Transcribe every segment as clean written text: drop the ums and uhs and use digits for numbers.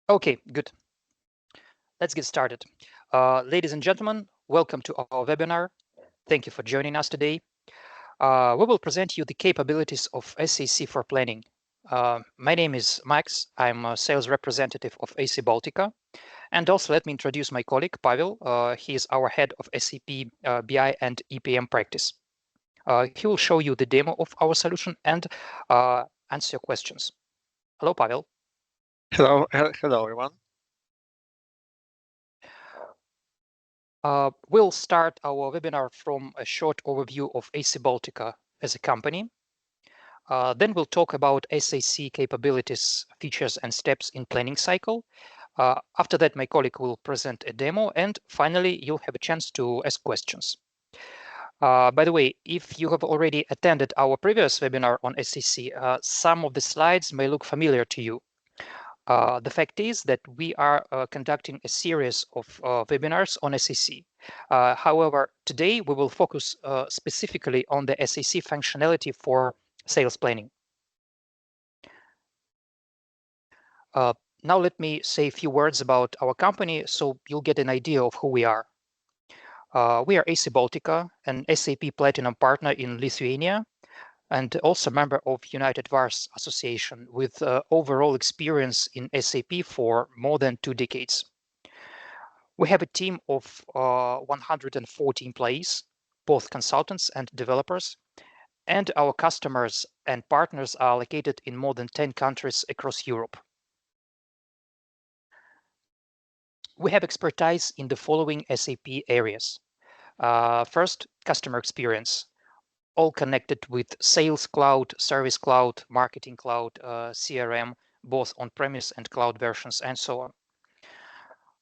Okay, good. Let's get started. Ladies and gentlemen, welcome to our webinar. Thank you for joining us today. We will present you the capabilities of SAC for planning. My name is Max. I'm a sales representative of ACBaltica. And also let me introduce my colleague, Pavel. He is our head of SAP BI and EPM practice. He will show you the demo of our solution and answer your questions. Hello, Pavel. Hello, everyone. We'll start our webinar from a short overview of ACBaltica as a company. Then we'll talk about SAC capabilities, features, and steps in planning cycle. After that, my colleague will present a demo, and finally, you'll have a chance to ask questions. By the way, if you have already attended our previous webinar on SAC, some of the slides may look familiar to you. The fact is that we are conducting a series of webinars on SAC. However, today we will focus specifically on the SAC functionality for sales planning. Now let me say a few words about our company so you'll get an idea of who we are. We are ACBaltica, an SAP Platinum partner in Lithuania, and also member of United VARs Association with overall experience in SAP for more than 2 decades. We have a team of 140 employees, both consultants and developers, and our customers and partners are located in more than 10 countries across Europe. We have expertise in the following SAP areas. First, customer experience, all connected with Sales Cloud, Service Cloud, Marketing Cloud, CRM, both on-premise and cloud versions, and so on.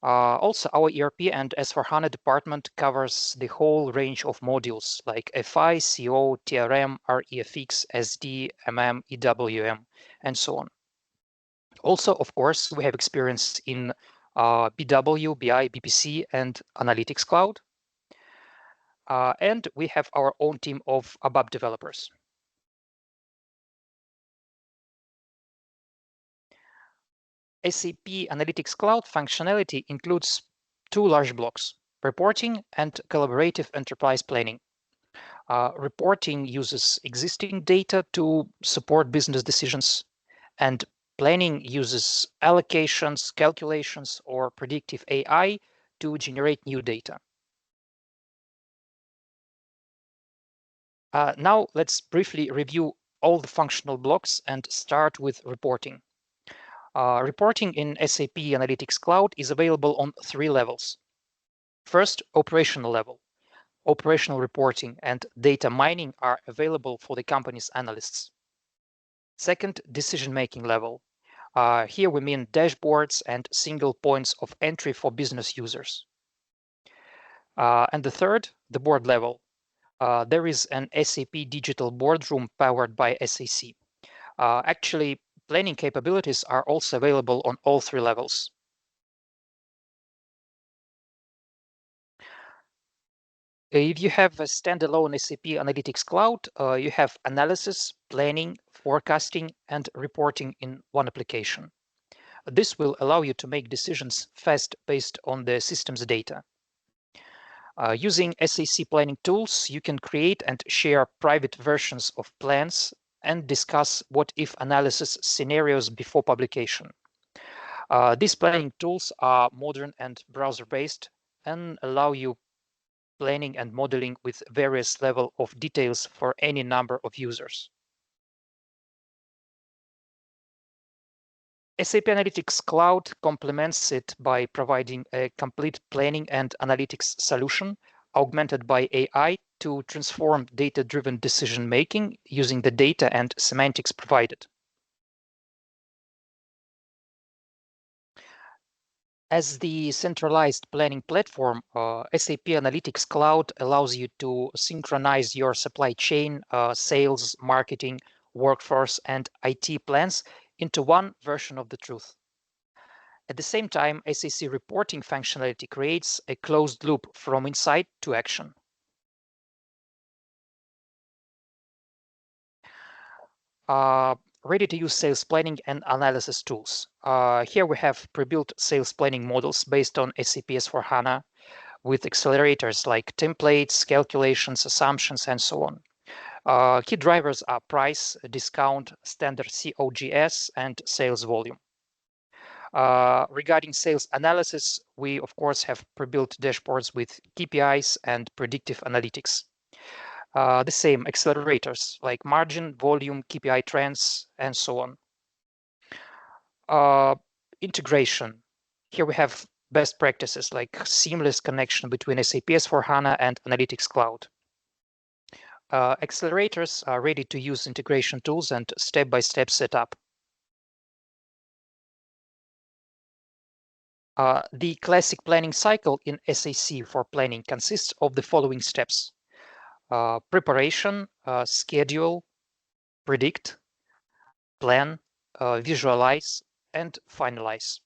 Also, our ERP and S/4HANA department covers the whole range of modules like FI, CO, TRM, REFX, SD, MM, EWM, and so on. Also, of course, we have experience in BW, BI, BPC, and Analytics Cloud. And we have our own team of ABAP developers. SAP Analytics Cloud functionality includes 2 large blocks, reporting and collaborative enterprise planning. Reporting uses existing data to support business decisions, and planning uses allocations, calculations, or predictive AI to generate new data. Now let's briefly review all the functional blocks and start with reporting. Reporting in SAP Analytics Cloud is available on 3 levels. First, operational level. Operational reporting and data mining are available for the company's analysts. Second, decision-making level. Here we mean dashboards and single points of entry for business users. And the third, the board level. There is an SAP digital boardroom powered by SAC. Actually, planning capabilities are also available on all 3 levels. If you have a standalone SAP Analytics Cloud, you have analysis, planning, forecasting, and reporting in one application. This will allow you to make decisions fast based on the system's data. Using SAC planning tools, you can create and share private versions of plans and discuss what-if analysis scenarios before publication. These planning tools are modern and browser-based and allow you planning and modeling with various level of details for any number of users. SAP Analytics Cloud complements it by providing a complete planning and analytics solution augmented by AI to transform data-driven decision-making using the data and semantics provided. As the centralized planning platform, SAP Analytics Cloud allows you to synchronize your supply chain, sales, marketing, workforce, and IT plans into one version of the truth. At the same time, SAC reporting functionality creates a closed loop from insight to action. ready-to-use sales planning and analysis tools. Here we have pre-built sales planning models based on SAP S/4HANA with accelerators like templates, calculations, assumptions, and so on. Key drivers are price, discount, standard COGS, and sales volume. Regarding sales analysis, we of course have pre-built dashboards with KPIs and predictive analytics. The same accelerators like margin, volume, KPI trends, and so on. Integration. Here we have best practices like seamless connection between SAP S/4HANA and Analytics Cloud. Accelerators are ready to use integration tools and step-by-step setup. The classic planning cycle in SAC for planning consists of the following steps: preparation, schedule, predict, plan, visualize, and finalize.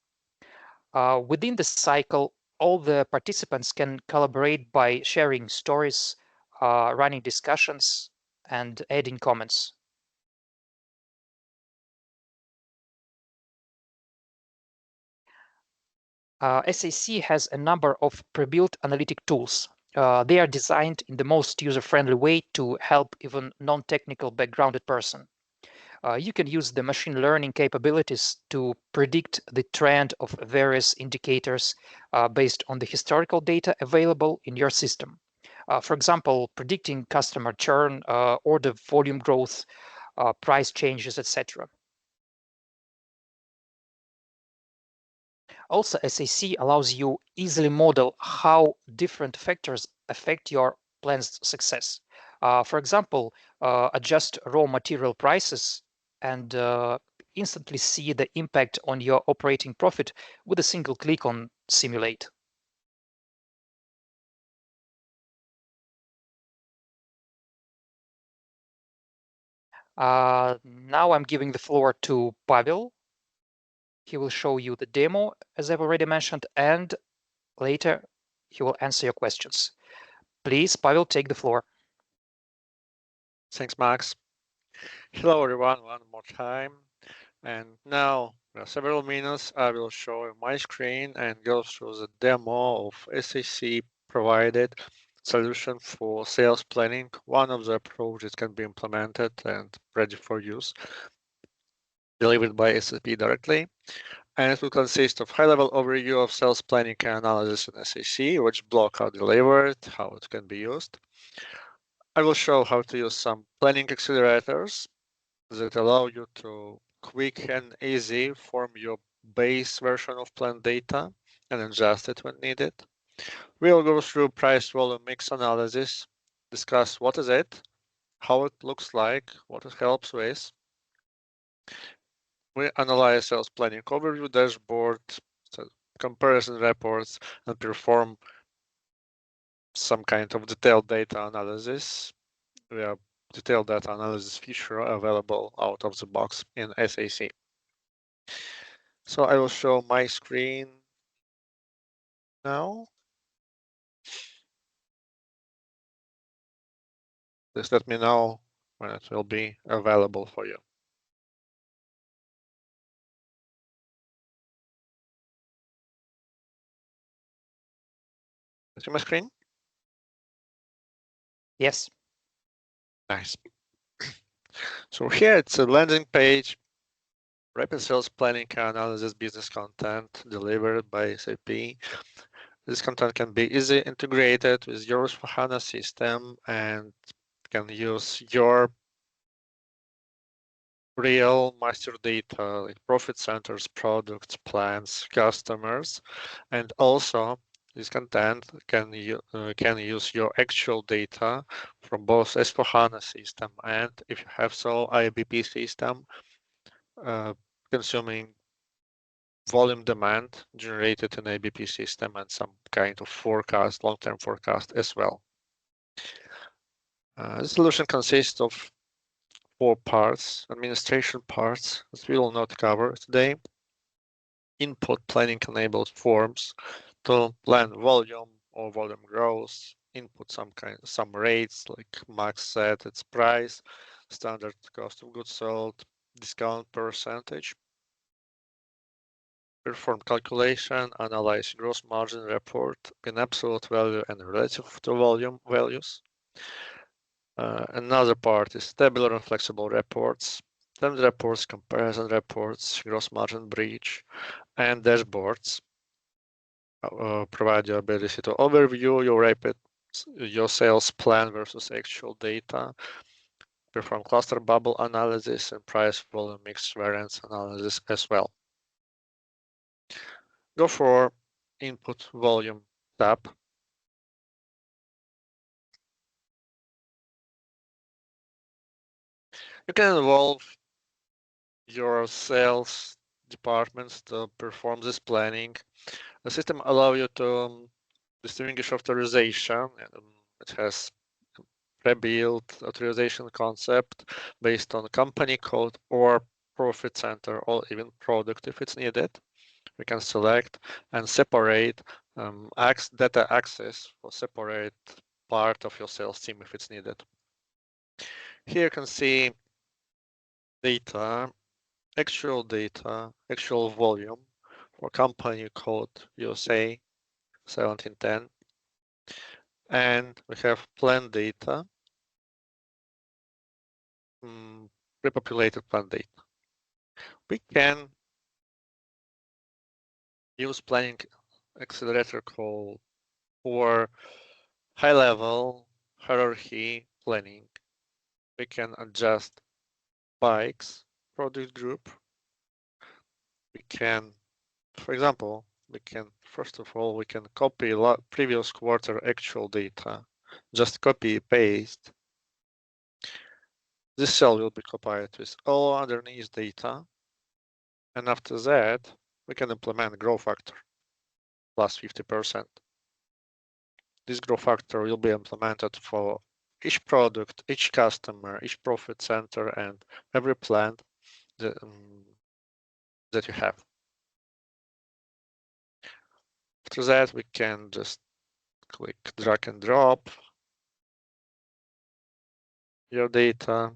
Within the cycle, all the participants can collaborate by sharing stories, running discussions, and adding comments. SAC has a number of pre-built analytic tools. They are designed in the most user-friendly way to help even non-technical backgrounded person. You can use the machine learning capabilities to predict the trend of various indicators based on the historical data available in your system. For example, predicting customer churn, order volume growth, price changes, etc. Also, SAC allows you easily model how different factors affect your plan's success. For example, adjust raw material prices and instantly see the impact on your operating profit with a single click on Simulate. Now I'm giving the floor to Pavel. He will show you the demo, as I've already mentioned, and later he will answer your questions. Please, Pavel, take the floor. Thanks, Max. Hello, everyone, one more time. And now, in several minutes, I will show my screen and go through the demo of SAC provided solution for sales planning, one of the approaches can be implemented and ready for use, delivered by SAP directly. And it will consist of high-level overview of sales planning and analysis in SAC, which block are delivered, how it can be used. I will show how to use some planning accelerators that allow you to quick and easy form your base version of planned data and adjust it when needed. We'll go through price volume mix analysis, discuss what is it, how it looks like, what it helps with. We analyze sales planning overview dashboard, so comparison reports, and perform some kind of detailed data analysis. We have detailed data analysis feature available out of the box in SAC. So I will show my screen now. Please let me know when it will be available for you. See my screen? Yes. Nice. So here it's a landing page, rapid sales planning and analysis business content delivered by SAP. This content can be easily integrated with your S/4HANA system and can use your real master data like profit centers, products, plans, customers, and also this content can use your actual data from both S/4HANA system and, if you have so, IBP system, consuming volume demand generated in ABP system and some kind of forecast, long-term forecast as well. The solution consists of 4 parts, administration parts, that we will not cover today. Input planning enabled forms to plan volume or volume growth, input some rates like Max said, its price, standard cost of goods sold, discount percentage, perform calculation, analyze gross margin report in absolute value and relative to volume values. Another part is tabular and flexible reports, trend reports, comparison reports, gross margin breach, and dashboards. Provide your ability to overview your sales plan versus actual data, perform cluster bubble analysis and price volume mix variance analysis as well. Go for input volume tab. You can involve your sales departments to perform this planning. The system allows you to distinguish authorization. It has pre-built authorization concept based on company code or profit center or even product if it's needed. We can select and separate data access for separate part of your sales team if it's needed. Here you can see data, actual volume for company code USA 1710. And we have plan data, repopulated plan data. We can use planning accelerator call for high-level hierarchy planning. We can adjust bikes product group. We can, for example, first of all, we can copy previous quarter actual data. Just copy paste. This cell will be copied with all underneath data. And after that, we can implement growth factor plus 50%. This growth factor will be implemented for each product, each customer, each profit center, and every plan that you have. After that, we can just click drag and drop your data.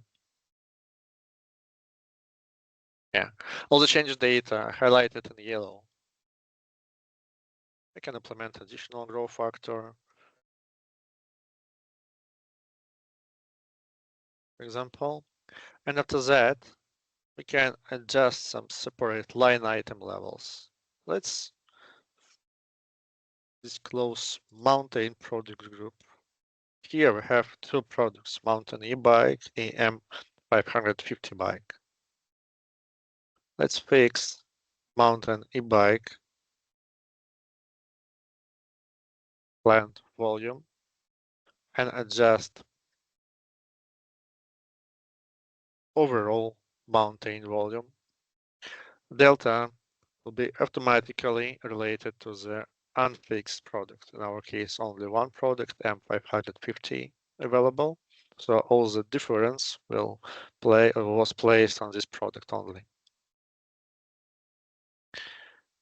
Yeah, all the change data are highlighted in yellow. We can implement additional growth factor. For example, and after that, we can adjust some separate line item levels. Let's disclose mountain product group. Here we have two products, mountain e-bike, AM 550 bike. Let's fix mountain e-bike planned volume and adjust overall mountain volume. Delta will be automatically related to the unfixed product. In our case, only one product, M550, available. So all the difference was placed on this product only.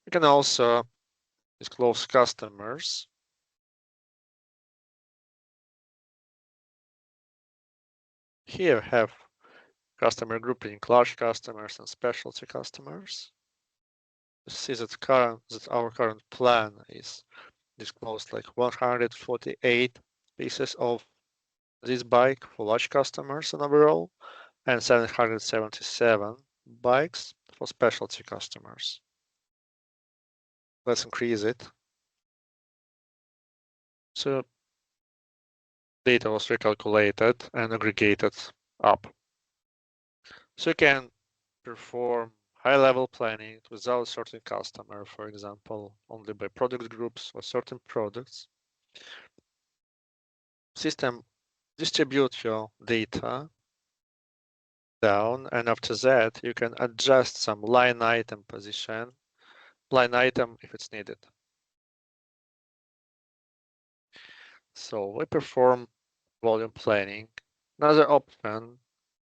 We can also disclose customers. Here we have customer grouping, large customers and specialty customers. You see that our current plan is disclosed like 148 pieces of this bike for large customers and overall, and 777 bikes for specialty customers. Let's increase it. So data was recalculated and aggregated up. So you can perform high-level planning without certain customer, for example, only by product groups or certain products. System distribute your data down, and after that, you can adjust some line item position, line item if it's needed. So we perform volume planning. Another option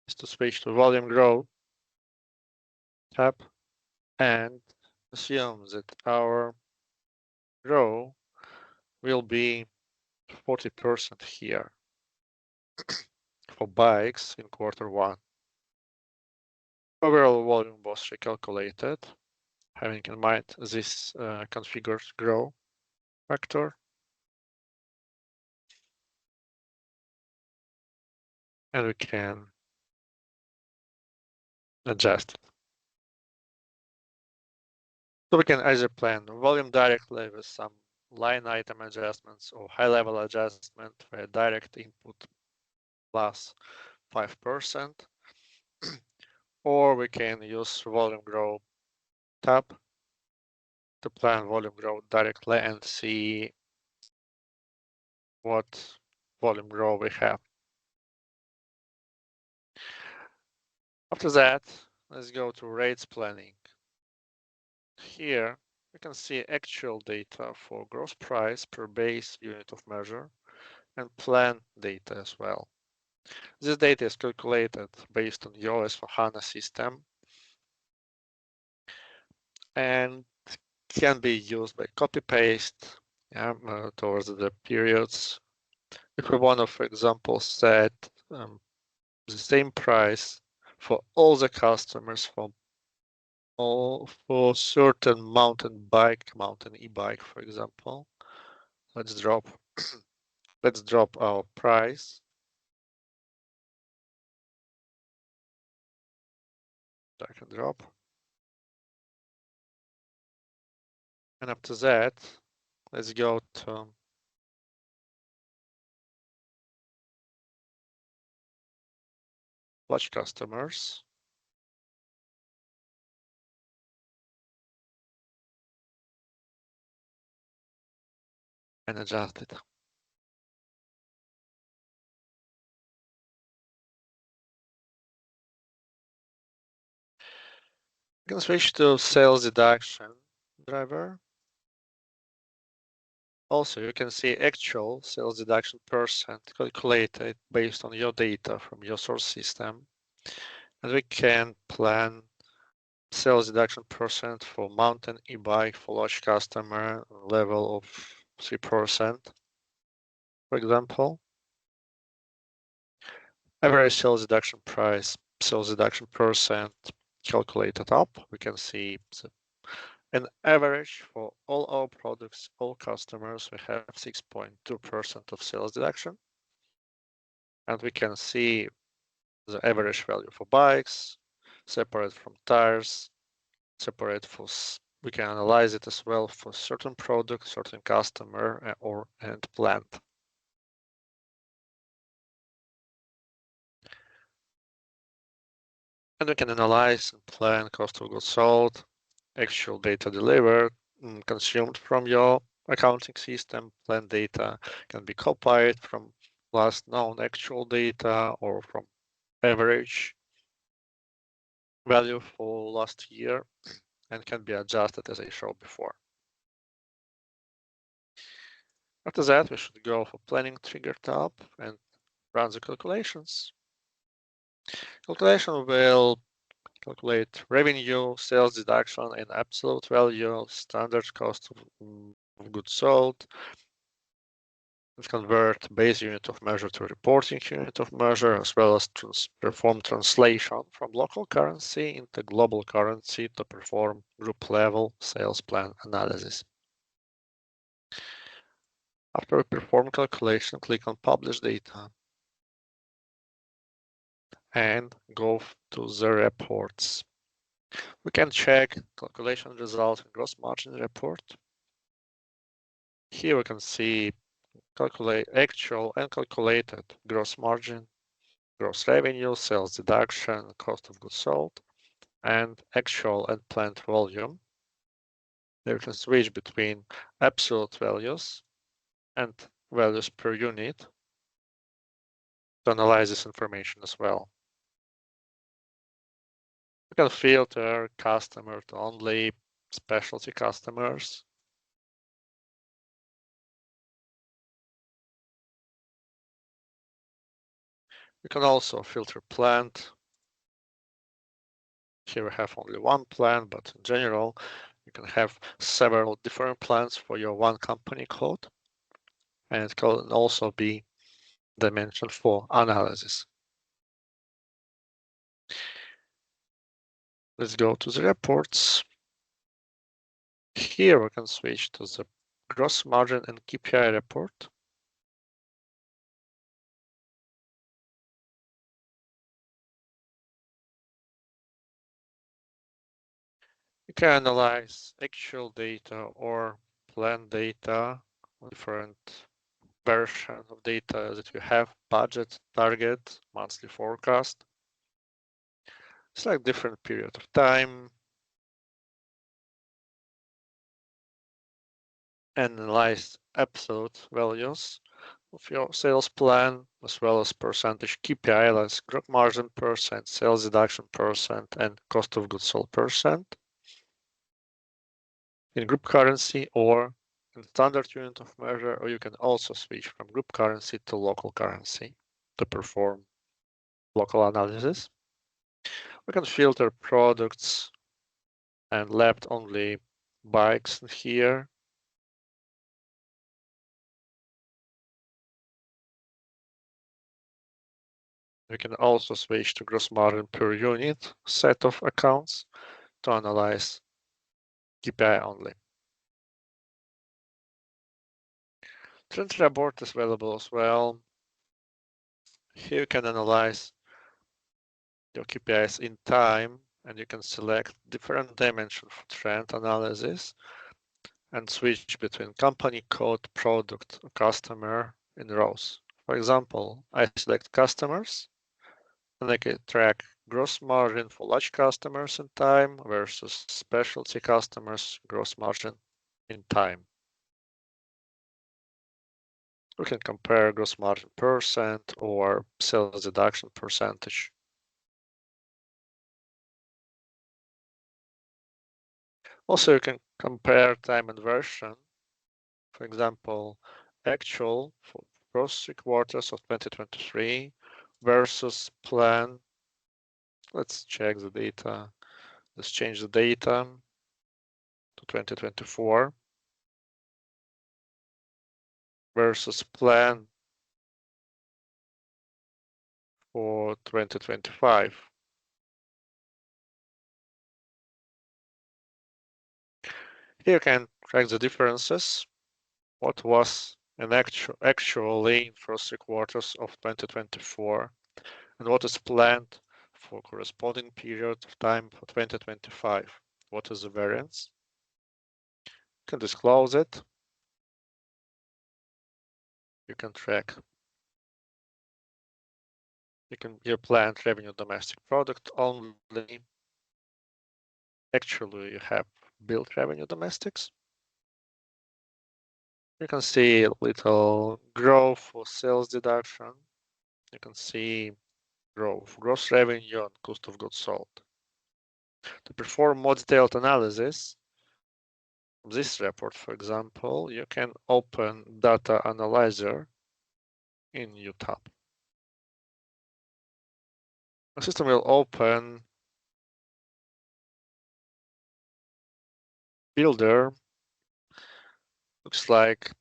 is to switch to volume growth tab and assume that our growth will be 40% here for bikes in quarter one. Overall volume was recalculated, having in mind this configured grow factor. And we can adjust it. So we can either plan volume directly with some line item adjustments or high-level adjustment where direct input plus 5%, or we can use volume growth tab to plan volume growth directly and see what volume growth we have. After that, let's go to rates planning. Here, we can see actual data for gross price per base unit of measure and plan data as well. This data is calculated based on your S/4HANA system and can be used by copy-paste towards the periods. If we want to, for example, set the same price for all the customers for certain mountain e-bike, for example, let's drop our price. Drag and drop. And after that, let's go to watch customers. And adjust it. You can switch to sales deduction driver. Also, you can see actual sales deduction percent calculated based on your data from your source system. And we can plan sales deduction percent for mountain e-bike for large customer level of 3%, for example. Average sales deduction price, sales deduction percent calculated up. We can see an average for all our products, all customers, we have 6.2% of sales deduction. And we can see the average value for bikes, separate from tires, separate for, we can analyze it as well for certain product, certain customer, and plant. And we can analyze and plan cost of goods sold, actual data delivered, consumed from your accounting system. Plan data can be copied from last known actual data or from average value for last year and can be adjusted as I showed before. After that, we should go for planning trigger tab and run the calculations. Calculation will calculate revenue, sales deduction in absolute value, standard cost of goods sold, and convert base unit of measure to reporting unit of measure, as well as perform translation from local currency into global currency to perform group level sales plan analysis. After we perform calculation, click on Publish Data and go to the reports. We can check calculation result and gross margin report. Here we can see calculate actual and calculated gross margin, gross revenue, sales deduction, cost of goods sold, and actual and planned volume. There we can switch between absolute values and values per unit to analyze this information as well. We can filter customer to only specialty customers. We can also filter plant. Here we have only one plant, but in general, you can have several different plants for your one company code. And it can also be dimension for analysis. Let's go to the reports. Here we can switch to the gross margin and KPI report. You can analyze actual data or planned data, different versions of data that you have, budget, target, monthly forecast. Select different period of time. Analyze absolute values of your sales plan, as well as percentage KPI, like gross margin percent, sales deduction percent, and cost of goods sold percent in group currency or in standard unit of measure, or you can also switch from group currency to local currency to perform local analysis. We can filter products and left only bikes here. We can also switch to gross margin per unit set of accounts to analyze KPI only. Trend report is available as well. Here you can analyze your KPIs in time, and you can select different dimensions for trend analysis and switch between company code, product, or customer in rows. For example, I select customers, and I can track gross margin for large customers in time versus specialty customers gross margin in time. We can compare gross margin percent or sales deduction percentage. Also, you can compare time and version. For example, actual for first 3 quarters of 2023 versus plan. Let's check the data. Let's change the data to 2024 versus plan for 2025. Here you can track the differences. What was an actually in first 3 quarters of 2024 and what is planned for corresponding period of time for 2025. What is the variance? You can disclose it. You can track. Your planned revenue domestic product only. Actually, you have built revenue domestics. You can see a little growth for sales deduction. You can see growth, gross revenue, and cost of goods sold. To perform more detailed analysis of this report, for example, you can open Data Analyzer in new tab. The system will open Builder. Looks like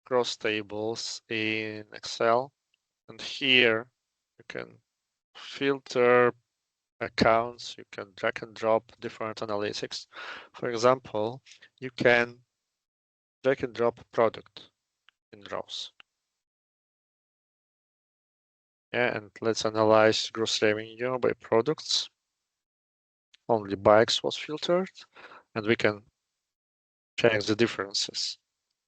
cross tables in Excel, and here you can filter accounts. You can drag and drop different analytics. For example, you can drag and drop product in rows. Yeah, and let's analyze gross revenue by products. Only bikes was filtered, and we can check the differences.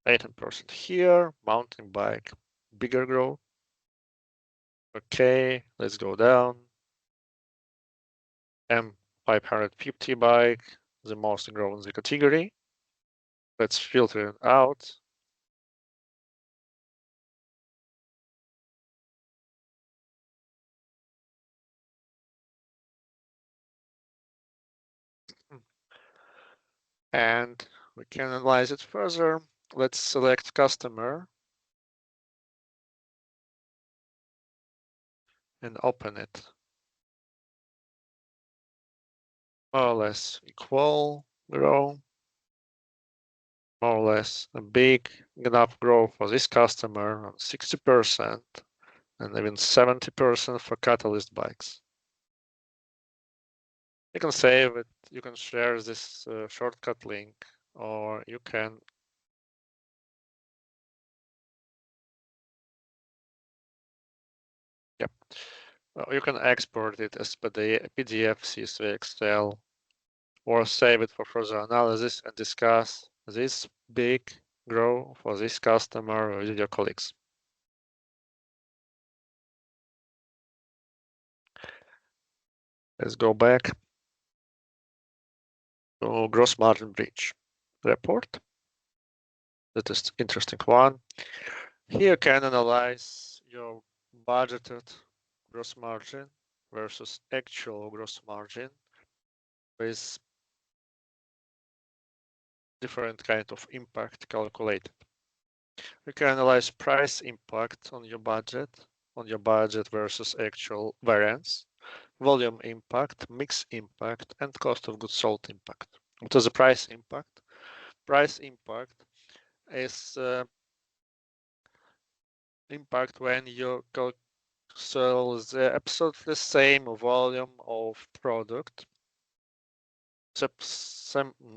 18% here, mountain bike, bigger growth. Okay, let's go down. M550 bike, the most grown in the category. Let's filter it out. And we can analyze it further. Let's select customer and open it. More or less equal growth. More or less a big enough growth for this customer, 60%, and even 70% for catalyst bikes. You can save it, you can share this shortcut link, or you can you can export it as PDF, CSV, Excel, or save it for further analysis and discuss this big grow for this customer with your colleagues. Let's go back to gross margin breach report. That is interesting one. Here you can analyze your budgeted gross margin versus actual gross margin with different kind of impact calculated. You can analyze price impact on your budget versus actual variance, volume impact, mix impact, and cost of goods sold impact. What is the price impact? Price impact is impact when you sell the absolutely same volume of product,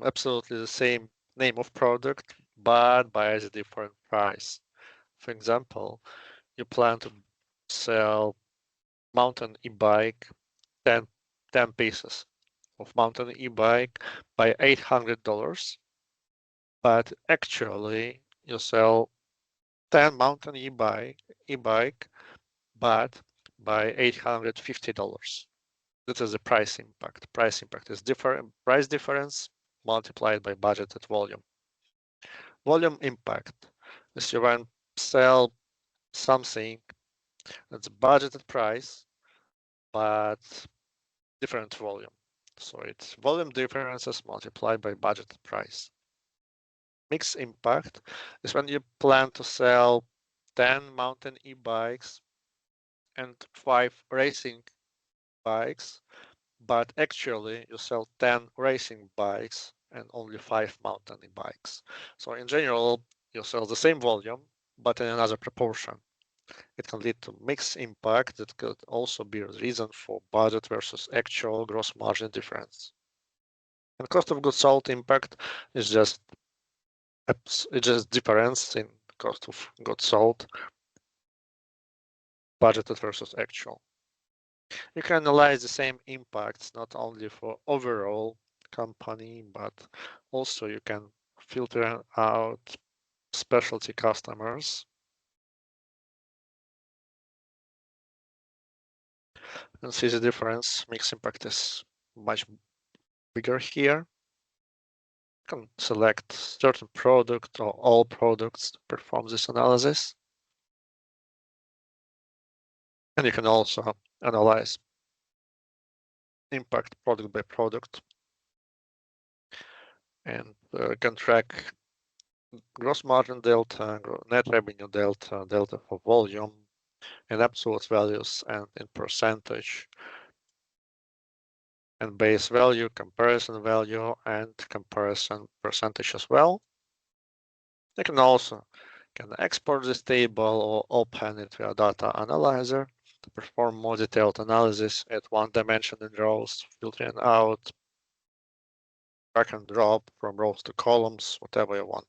absolutely the same name of product, but by a different price. For example, you plan to sell mountain e-bike 10 pieces of mountain e-bike by $800, but actually you sell 10 mountain e-bike but by $850. This is the price impact. Price impact is different. Price difference multiplied by budgeted volume. Volume impact is you want to sell something at the budgeted price, but different volume. So it's volume differences multiplied by budgeted price. Mix impact is when you plan to sell 10 mountain e-bikes and 5 racing bikes, but actually you sell 10 racing bikes and only 5 mountain bikes. So in general, you sell the same volume, but in another proportion. It can lead to mix impact that could also be a reason for budget versus actual gross margin difference. And cost of goods sold impact is just difference in cost of goods sold, budgeted versus actual. You can analyze the same impacts not only for overall company, but also you can filter out specialty customers and see the difference. Mix impact is much bigger here. You can select certain product or all products to perform this analysis. And you can also analyze impact product by product and can track gross margin delta, net revenue delta, delta for volume in absolute values and in percentage, and base value, comparison value, and comparison percentage as well. You can also export this table or open it via data analyzer to perform more detailed analysis at one dimension in rows, filtering out, drag and drop from rows to columns, whatever you want.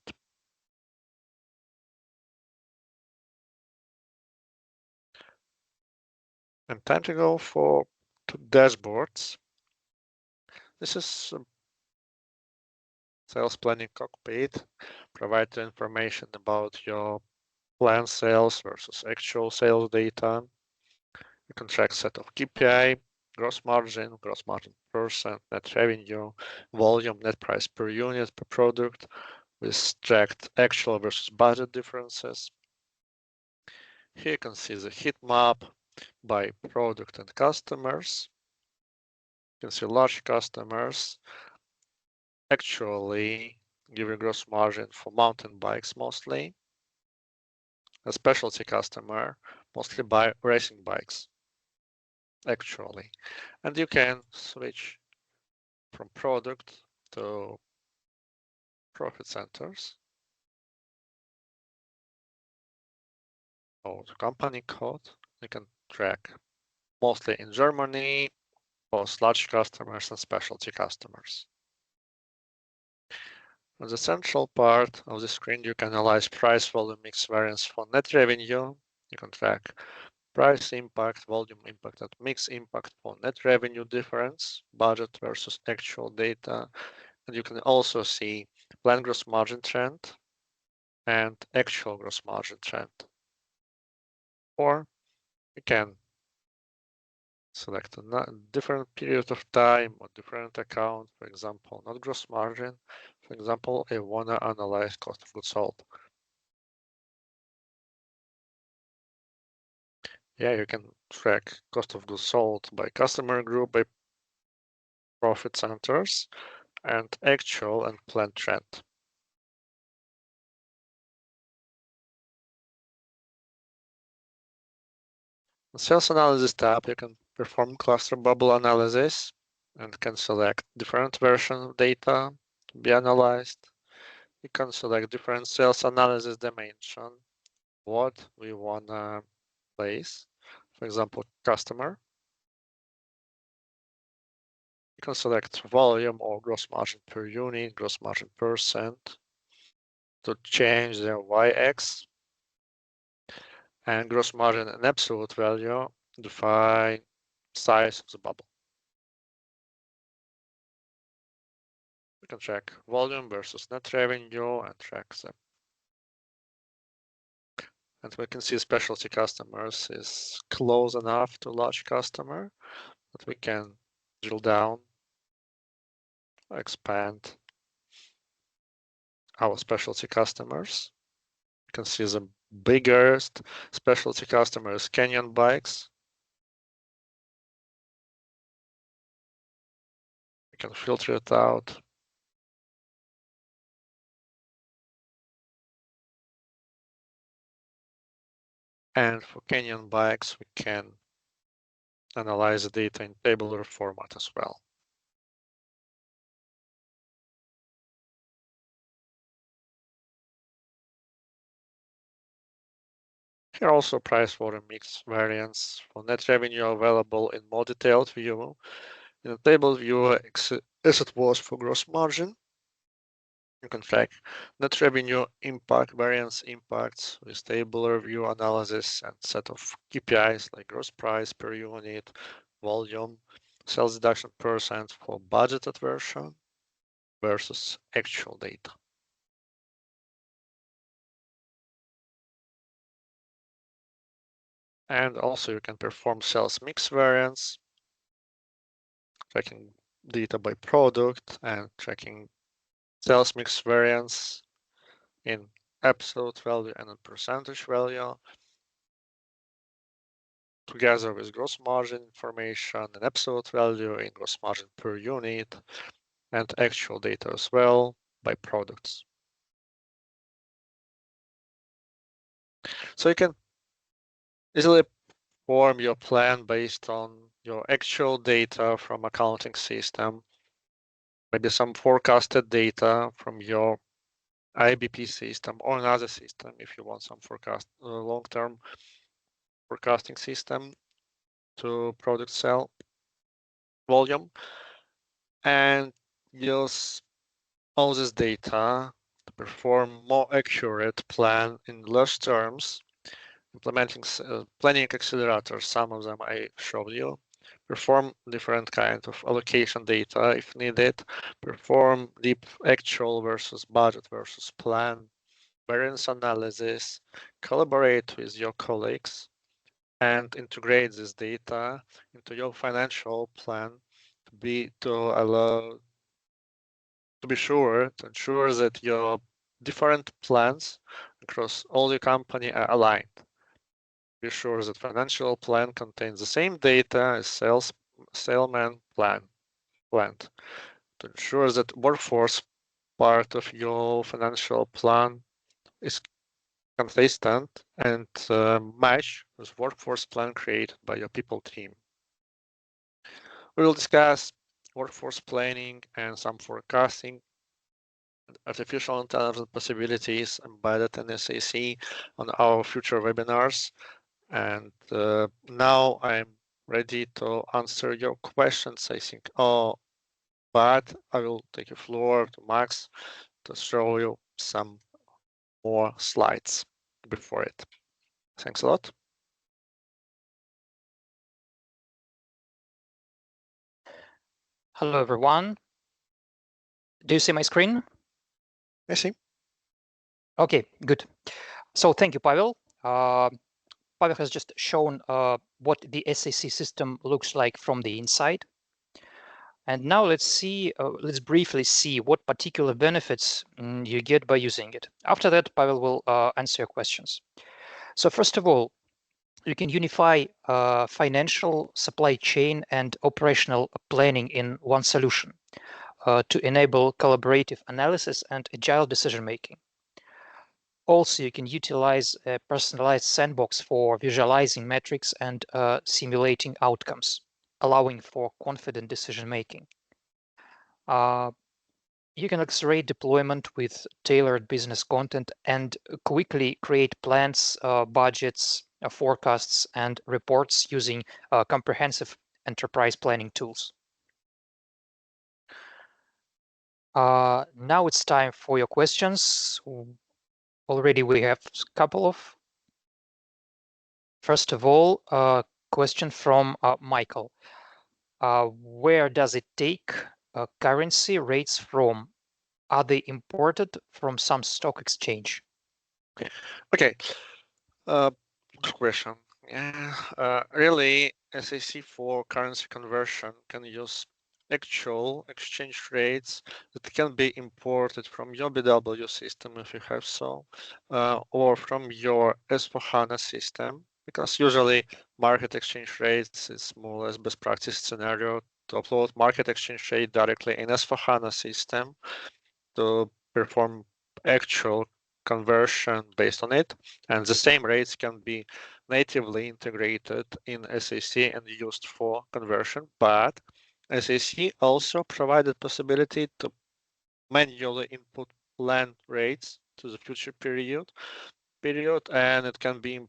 And time to go to dashboards. This is sales planning cockpit, provide information about your planned sales versus actual sales data. You can track set of KPI, gross margin percent, net revenue, volume, net price per unit per product, with tracked actual versus budget differences. Here you can see the heat map by product and customers. You can see large customers actually give a gross margin for mountain bikes mostly, a specialty customer mostly buy racing bikes actually. And you can switch from product to profit centers or the company code. You can track mostly in Germany, both large customers and specialty customers. On the central part of the screen, you can analyze price volume mix variance for net revenue. You can track price impact, volume impact, and mix impact for net revenue difference, budget versus actual data. And you can also see planned gross margin trend and actual gross margin trend. Or you can select a different period of time or different account, for example, not gross margin. For example, I want to analyze cost of goods sold. Yeah, you can track cost of goods sold by customer group, by profit centers, and actual and planned trend. In Sales Analysis tab, you can perform cluster bubble analysis and can select different versions of data to be analyzed. You can select different sales analysis dimension, what we want to place. For example, customer. You can select volume or gross margin per unit, gross margin percent to change the y-axis, and gross margin and absolute value define size of the bubble. We can track volume versus net revenue and track them. And we can see specialty customers is close enough to large customer that we can drill down, expand our specialty customers. You can see the biggest specialty customers, Canyon Bikes. We can filter it out. And for Canyon Bikes, we can analyze the data in tabular format as well. Here also price volume mix variance for net revenue available in more detailed view. In the table view, as it was for gross margin, you can track net revenue impact, variance impacts with tabular view analysis and set of KPIs like gross price per unit, volume, sales deduction percent for budgeted version versus actual data. And also you can perform sales mix variance, tracking data by product and tracking sales mix variance in absolute value and in percentage value, together with gross margin information and absolute value in gross margin per unit, and actual data as well by products. So you can easily form your plan based on your actual data from accounting system, maybe some forecasted data from your IBP system or another system if you want some forecast long-term forecasting system to product sell volume, and use all this data to perform more accurate plan in less terms, implementing planning accelerators. Some of them I showed you. Perform different kind of allocation data if needed. Perform deep actual versus budget versus plan, variance analysis, collaborate with your colleagues, and integrate this data into your financial plan to ensure that your different plans across all your company are aligned. Be sure that financial plan contains the same data as salesman planned to ensure that workforce part of your financial plan is consistent and match with workforce plan created by your people team. We will discuss workforce planning and some forecasting, artificial intelligence possibilities embedded in SAC on our future webinars. And now I'm ready to answer your questions, I think. Oh, but I will take the floor to Max to show you some more slides before it. Thanks a lot. Hello, everyone. Do you see my screen? I see. Okay, good. So thank you, Pavel. Pavel has just shown what the SAC system looks like from the inside. And now let's briefly see what particular benefits you get by using it. After that, Pavel will answer your questions. So first of all, you can unify financial, supply chain, and operational planning in one solution to enable collaborative analysis and agile decision-making. Also, you can utilize a personalized sandbox for visualizing metrics and simulating outcomes, allowing for confident decision-making. You can accelerate deployment with tailored business content and quickly create plans, budgets, forecasts, and reports using comprehensive enterprise planning tools. Now it's time for your questions. Already we have a couple of. First of all, a question from Michael. Where does it take currency rates from? Are they imported from some stock exchange? Okay, good question. Yeah, really, SAC for currency conversion can use actual exchange rates that can be imported from your BW system if you have so, or from your S/4HANA system, because usually market exchange rates is more or less best practice scenario to upload market exchange rate directly in S/4HANA system to perform actual conversion based on it, and the same rates can be natively integrated in SAC and used for conversion, but SAC also provided possibility to manually input plan rates to the future period, and it can be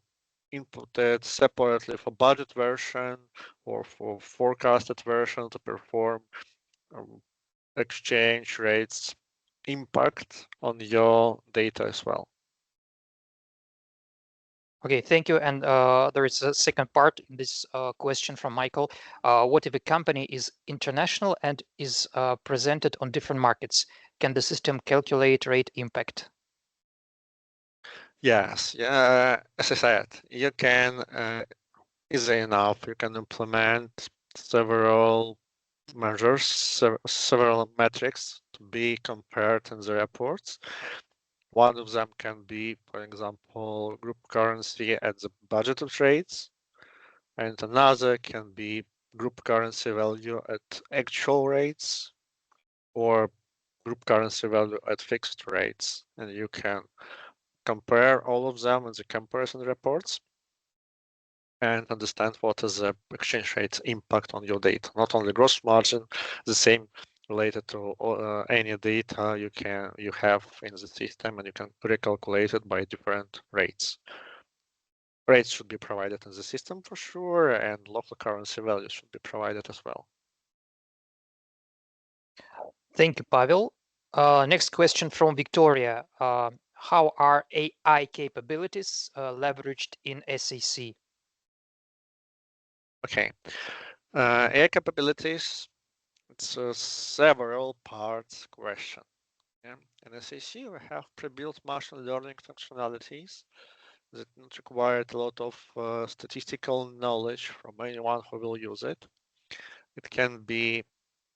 inputted separately for budget version or for forecasted version to perform exchange rates impact on your data as well. Okay, thank you. And there is a second part in this question from Michael. What if a company is international and is presented on different markets? Can the system calculate rate impact? Yes, yeah, as I said, you can, easy enough, you can implement several measures, several metrics to be compared in the reports. One of them can be, for example, group currency at the budgeted rates, and another can be group currency value at actual rates, or group currency value at fixed rates. And you can compare all of them in the comparison reports and understand what is the exchange rate impact on your data. Not only gross margin, the same related to any data you have in the system, and you can recalculate it by different rates. Rates should be provided in the system for sure, and local currency values should be provided as well. Thank you, Pavel. Next question from Victoria. How are AI capabilities leveraged in SAC? Okay, AI capabilities, it's a several parts question. Yeah. In SAC, we have pre-built machine learning functionalities that not required a lot of statistical knowledge from anyone who will use it. It can be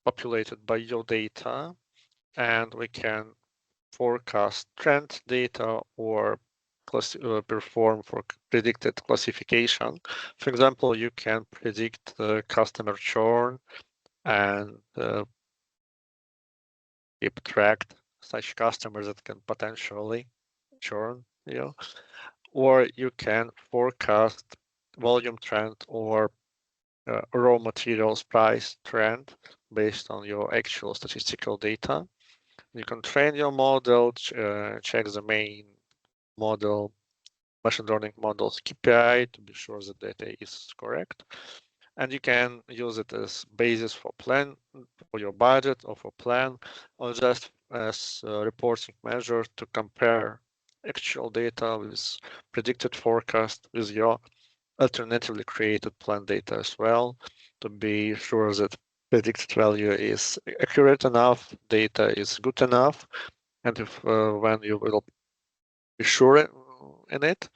populated by your data, and we can forecast trend data or perform for predicted classification. For example, you can predict the customer churn and keep track such customers that can potentially churn you, or you can forecast volume trend or raw materials price trend based on your actual statistical data. You can train your model, check the main model, machine learning model's KPI to be sure the data is correct. and you can use it as basis for plan, for your budget or for plan, or just as a reporting measure to compare actual data with predicted forecast with your alternatively created plan data as well, to be sure that predicted value is accurate enough, data is good enough, and if when you will be sure in it,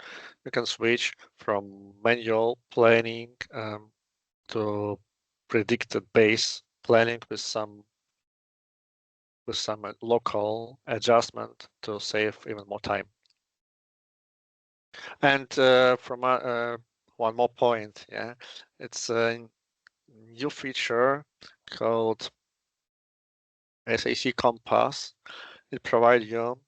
you can switch from manual planning to predicted base planning with some local adjustment to save even more time. And from one more point, yeah, it's a new feature called SAC Compass. It provides you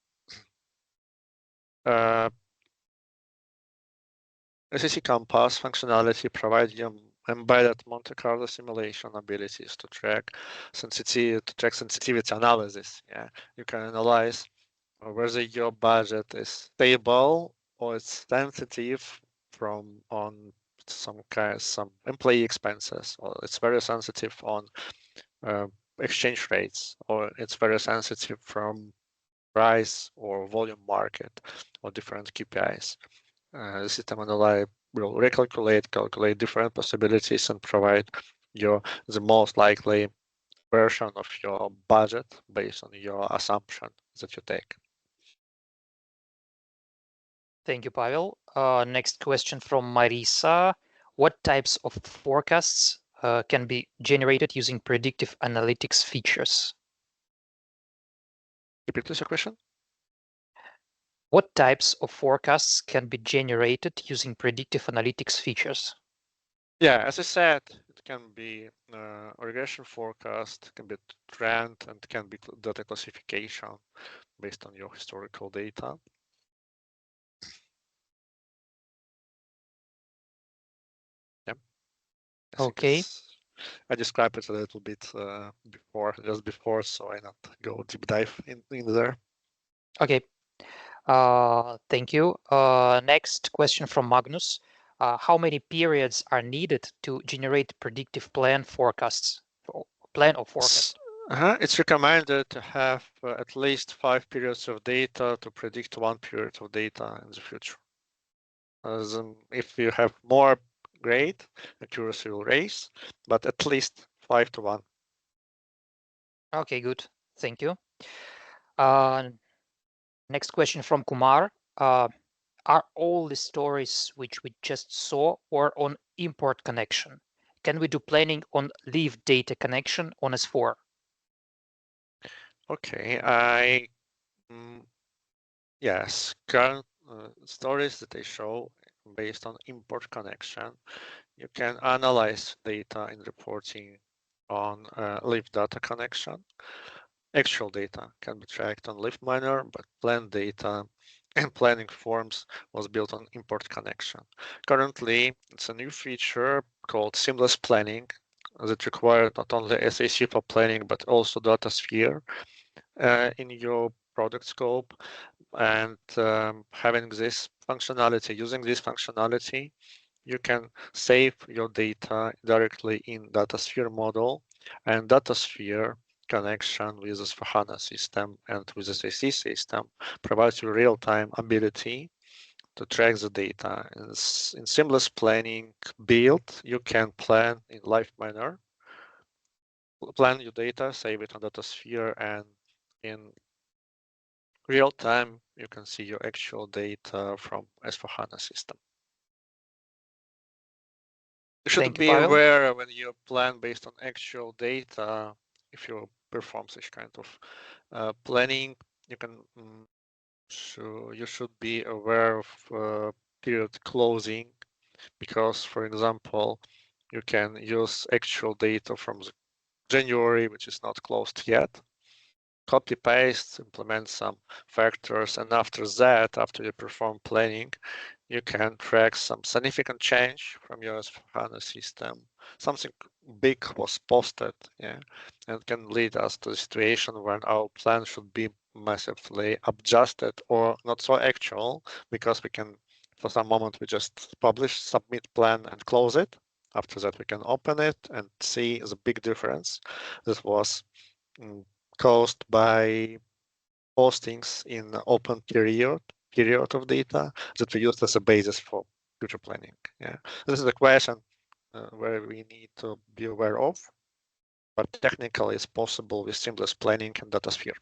SAC Compass functionality provides you embedded Monte Carlo simulation abilities to track sensitivity analysis. Yeah, you can analyze whether your budget is stable or it's sensitive on some employee expenses, or it's very sensitive on exchange rates, or it's very sensitive from price or volume market or different KPIs. The system analyzer will calculate different possibilities and provide you the most likely version of your budget based on your assumption that you take. Thank you, Pavel. Next question from Marisa. What types of forecasts can be generated using predictive analytics features? Repeat this question. What types of forecasts can be generated using predictive analytics features? Yeah, as I said, it can be regression forecast, can be trend, and can be data classification based on your historical data. Yeah. Okay. I described it a little bit just before, so I not go deep dive in there. Okay. Thank you. Next question from Magnus. How many periods are needed to generate predictive plan forecasts? Plan or forecast? It's recommended to have at least 5 periods of data to predict 1 period of data in the future. If you have more, great, accuracy will raise, but at least 5 to 1. Okay, good. Thank you. Next question from Kumar. Are all the stories which we just saw or on import connection? Can we do planning on leave data connection on S4? Okay, yes, current stories that they show based on import connection, you can analyze data in reporting on leave data connection. Actual data can be tracked on leave manner, but planned data and planning forms was built on import connection. Currently, it's a new feature called seamless planning that requires not only SAC for planning, but also DataSphere in your product scope. And having this functionality, using this functionality, you can save your data directly in DataSphere model, and DataSphere connection with the S/4HANA system and with the SAC system provides you real-time ability to track the data. In seamless planning build, you can plan in live manner, plan your data, save it on DataSphere, and in real time, you can see your actual data from S/4HANA system. You should be aware when you plan based on actual data. If you perform such kind of planning, you can you should be aware of period closing, because, for example, you can use actual data from January, which is not closed yet, copy paste, implement some factors, and after that, after you perform planning, you can track some significant change from your S/4HANA system. Something big was posted, yeah, and can lead us to a situation when our plan should be massively adjusted or not so actual, because we can, for some moment, we just publish, submit plan, and close it After that, we can open it and see the big difference that was caused by postings in open period of data that we used as a basis for future planning. Yeah, this is a question where we need to be aware of, but technically it's possible with seamless planning and DataSphere.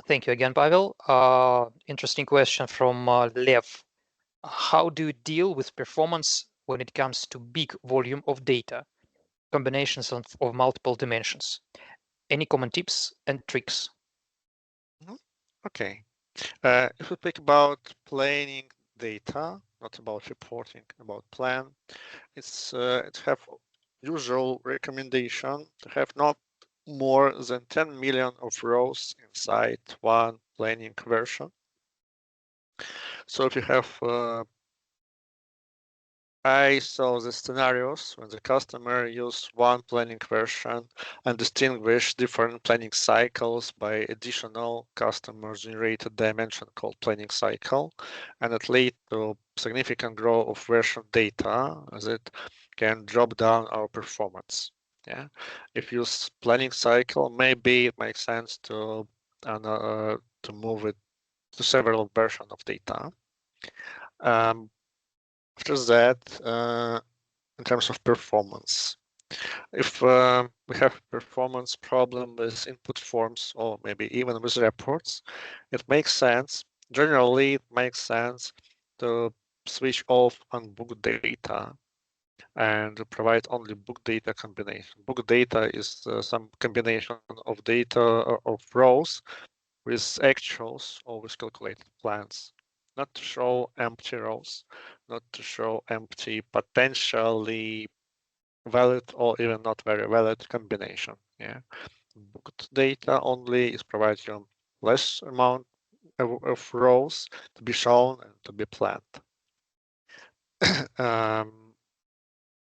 Thank you again, Pavel. Interesting question from Lev. How do you deal with performance when it comes to big volume of data, combinations of multiple dimensions? Any common tips and tricks? Okay. If we speak about planning data, not about reporting, about plan, it have usual recommendation to have not more than 10 million of rows inside one planning version. So if you have I saw the scenarios when the customer used one planning version and distinguish different planning cycles by additional customer-generated dimension called planning cycle, and it lead to significant growth of version data as it can drop down our performance. Yeah, if you use planning cycle, maybe it makes sense to move it to several versions of data. After that, in terms of performance, if we have performance problem with input forms or maybe even with reports, it makes sense. Generally, it makes sense to switch off on book data and provide only book data combination. Book data is some combination of data of rows with actuals or with calculated plans, not to show empty rows, not to show empty potentially valid or even not very valid combination. Yeah, booked data only is provide you less amount of rows to be shown and to be planned.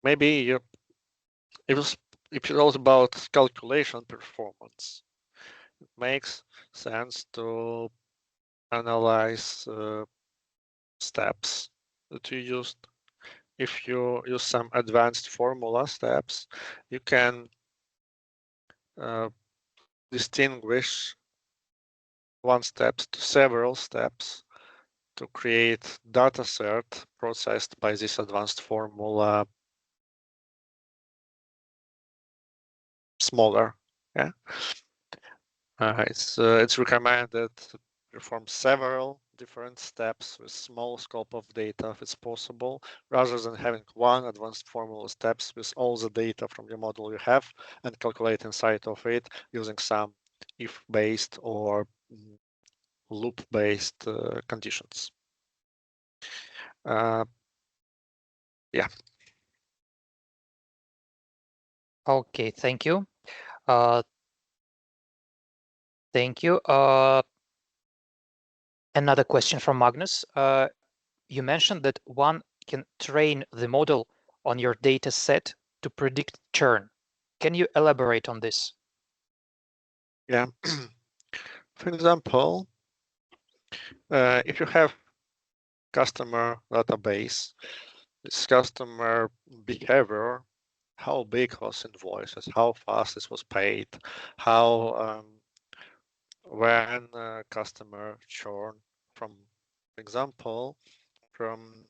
Maybe if it was about calculation performance, it makes sense to analyze steps that you used. If you use some advanced formula steps, you can distinguish one step to several steps to create data set processed by this advanced formula smaller. Yeah, it's recommended to perform several different steps with small scope of data if it's possible, rather than having one advanced formula steps with all the data from your model you have and calculate inside of it using some if-based or loop-based conditions. Yeah. Okay, thank you. Thank you. Another question from Magnus. You mentioned that one can train the model on your data set to predict churn. Can you elaborate on this? Yeah. For example, if you have customer database, this customer behavior, how big was invoices, how fast this was paid, how when customer churn, from example, from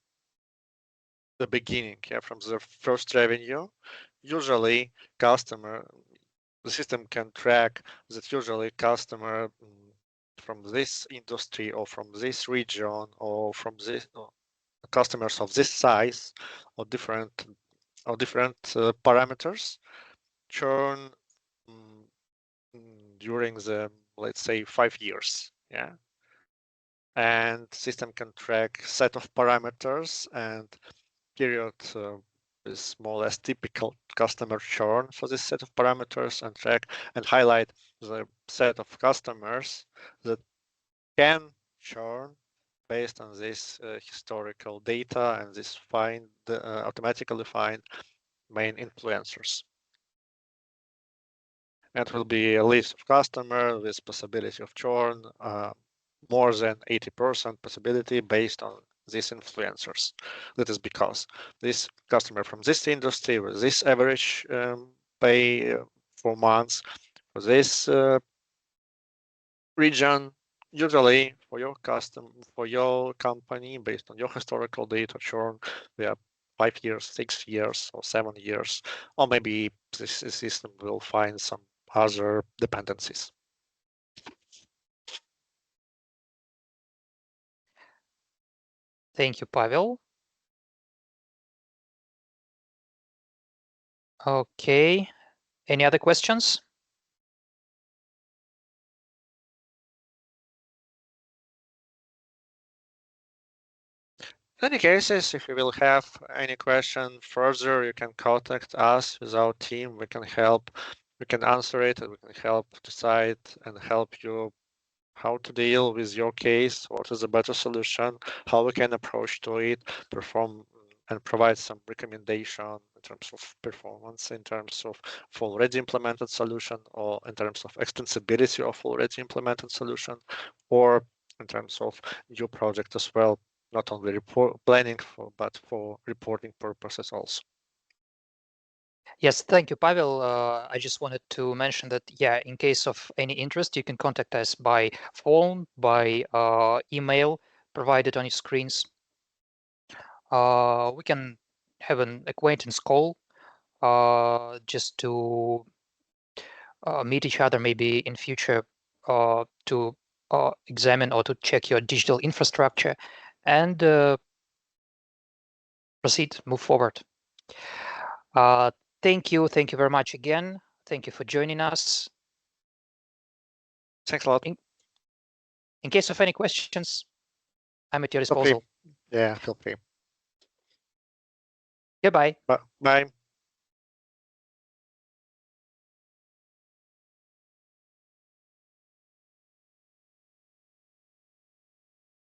the beginning, yeah, from the first revenue, usually the system can track that usually customer from this industry or from this region or from this customers of this size or different parameters churn during the, let's say, 5 years. Yeah, and system can track set of parameters and period is more or less typical customer churn for this set of parameters and track and highlight the set of customers that can churn based on this historical data and this automatically find main influencers. It will be a list of customers with possibility of churn, more than 80% possibility based on these influencers. That is because this customer from this industry with this average pay for months for this region, usually for your company, based on your historical data churn, we are 5 years, 6 years, or 7 years, or maybe this system will find some other dependencies. Thank you, Pavel. Okay, any other questions? In any cases, if you will have any question further, you can contact us with our team. We can help, we can answer it, and we can help decide and help you how to deal with your case, what is a better solution, how we can approach to it, perform and provide some recommendation in terms of performance, in terms of already implemented solution, or in terms of extensibility of already implemented solution, or in terms of new project as well, not only planning but for reporting purposes also. Yes, thank you, Pavel. I just wanted to mention that, yeah, in case of any interest, you can contact us by phone, by email provided on your screens. We can have an acquaintance call just to meet each other maybe in future to examine or to check your digital infrastructure and proceed, move forward. Thank you very much again. Thank you for joining us. Thanks a lot. In case of any questions, I'm at your disposal. Yeah, feel free. Goodbye. Bye.